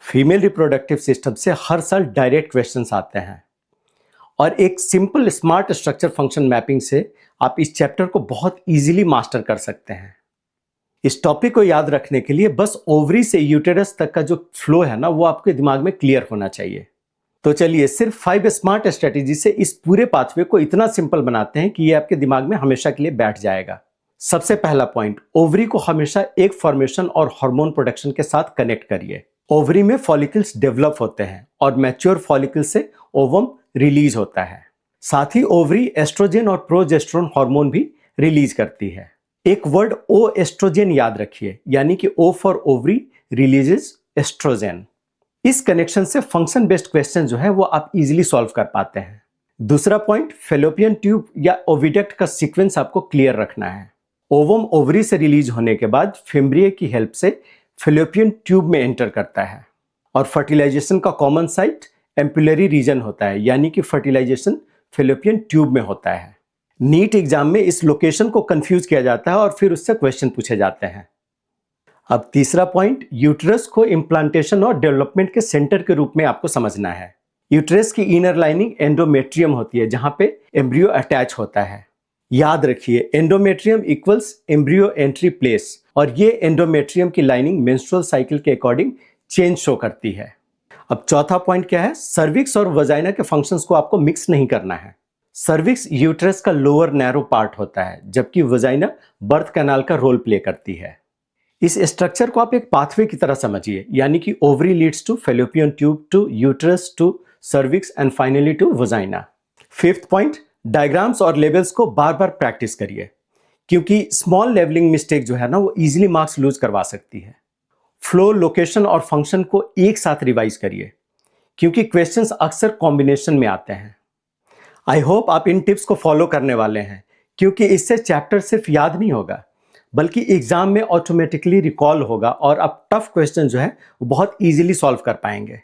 Female reproductive system से हर साल direct questions आते हैं और एक simple smart structure function mapping से आप इस चैप्टर को बहुत इजीली मास्टर कर सकते हैं। इस टॉपिक को याद रखने के लिए बस ओवरी से यूटेरस तक का जो फ्लो है ना, वो आपके दिमाग में क्लियर होना चाहिए। तो चलिए सिर्फ 5 स्मार्ट स्ट्रेटेजी से इस पूरे पाथवे को इतना सिंपल बनाते हैं कि ये आपके दिमाग में हमेशा के लिए बैठ जाएगा। सबसे पहला पॉइंट, ओवरी को हमेशा एक फॉर्मेशन और हार्मोन प्रोडक्शन के साथ कनेक्ट करिए। ओवरी में फॉलिकल्स डेवलप होते हैं और मैच्योर फॉलिकल से ओवम रिलीज होता है। साथ ही ओवरी एस्ट्रोजन और प्रोजेस्टेरोन हार्मोन भी रिलीज करती है। एक वर्ड ओ एस्ट्रोजन याद रखिए, यानी कि O for ovary releases oestrogen. इस कनेक्शन से फंक्शन बेस्ड क्वेश्चन जो है वो आप इजीली सॉल्व कर पाते हैं। दूसरा पॉइंट, फेलोपियन ट्यूब या ओविडक्ट का सीक्वेंस आपको क्लियर रखना है। ओवम ओवरी से रिलीज होने के बाद फिम्ब्रिया की हेल्प से फेलोपियन ट्यूब में एंटर करता है और फर्टिलाइजेशन का कॉमन साइट एम्पुलरी रीजन होता है, यानी कि फर्टिलाइजेशन फेलोपियन ट्यूब में होता है। नीट एग्जाम में इस लोकेशन को कंफ्यूज किया जाता है और फिर उससे क्वेश्चन पूछे जाते हैं। अब तीसरा पॉइंट, यूट्रस को इम्प्लांटेशन और डेवलपमेंट के सेंटर के रूप में आपको समझना है। यूट्रस की इनर लाइनिंग एंडोमेट्रियम होती है, जहां पे एम्ब्रियो अटैच होता है। याद रखिए, endometrium equals embryo entry place, और ये एंडोमेट्रियम की लाइनिंग मेंस्ट्रुअल साइकिल के अकॉर्डिंग चेंज शो करती है। अब चौथा पॉइंट क्या है, सर्विक्स और वजाइना के फंक्शंस को आपको मिक्स नहीं करना है। सर्विक्स यूट्रस का लोअर नैरो पार्ट होता है, जबकि वजाइना बर्थ कैनाल का रोल प्ले करती है। इस स्ट्रक्चर को आप एक पाथवे की तरह समझिए, यानी कि ovary leads to fallopian tube to uterus to cervix and finally to vagina. Fifth point, diagrams और लेवल्स को बार बार प्रैक्टिस करिए, क्योंकि स्मॉल लेवलिंग मिस्टेक जो है ना, वो इजीली मार्क्स लूज करवा सकती है। फ्लो, लोकेशन और फंक्शन को एक साथ रिवाइज करिए, क्योंकि क्वेश्चंस अक्सर कॉम्बिनेशन में आते हैं। आई होप आप इन टिप्स को फॉलो करने वाले हैं, क्योंकि इससे चैप्टर सिर्फ याद नहीं होगा, बल्कि एग्जाम में ऑटोमेटिकली रिकॉल होगा और आप टफ क्वेश्चन जो है वो बहुत इजीली सॉल्व कर पाएंगे।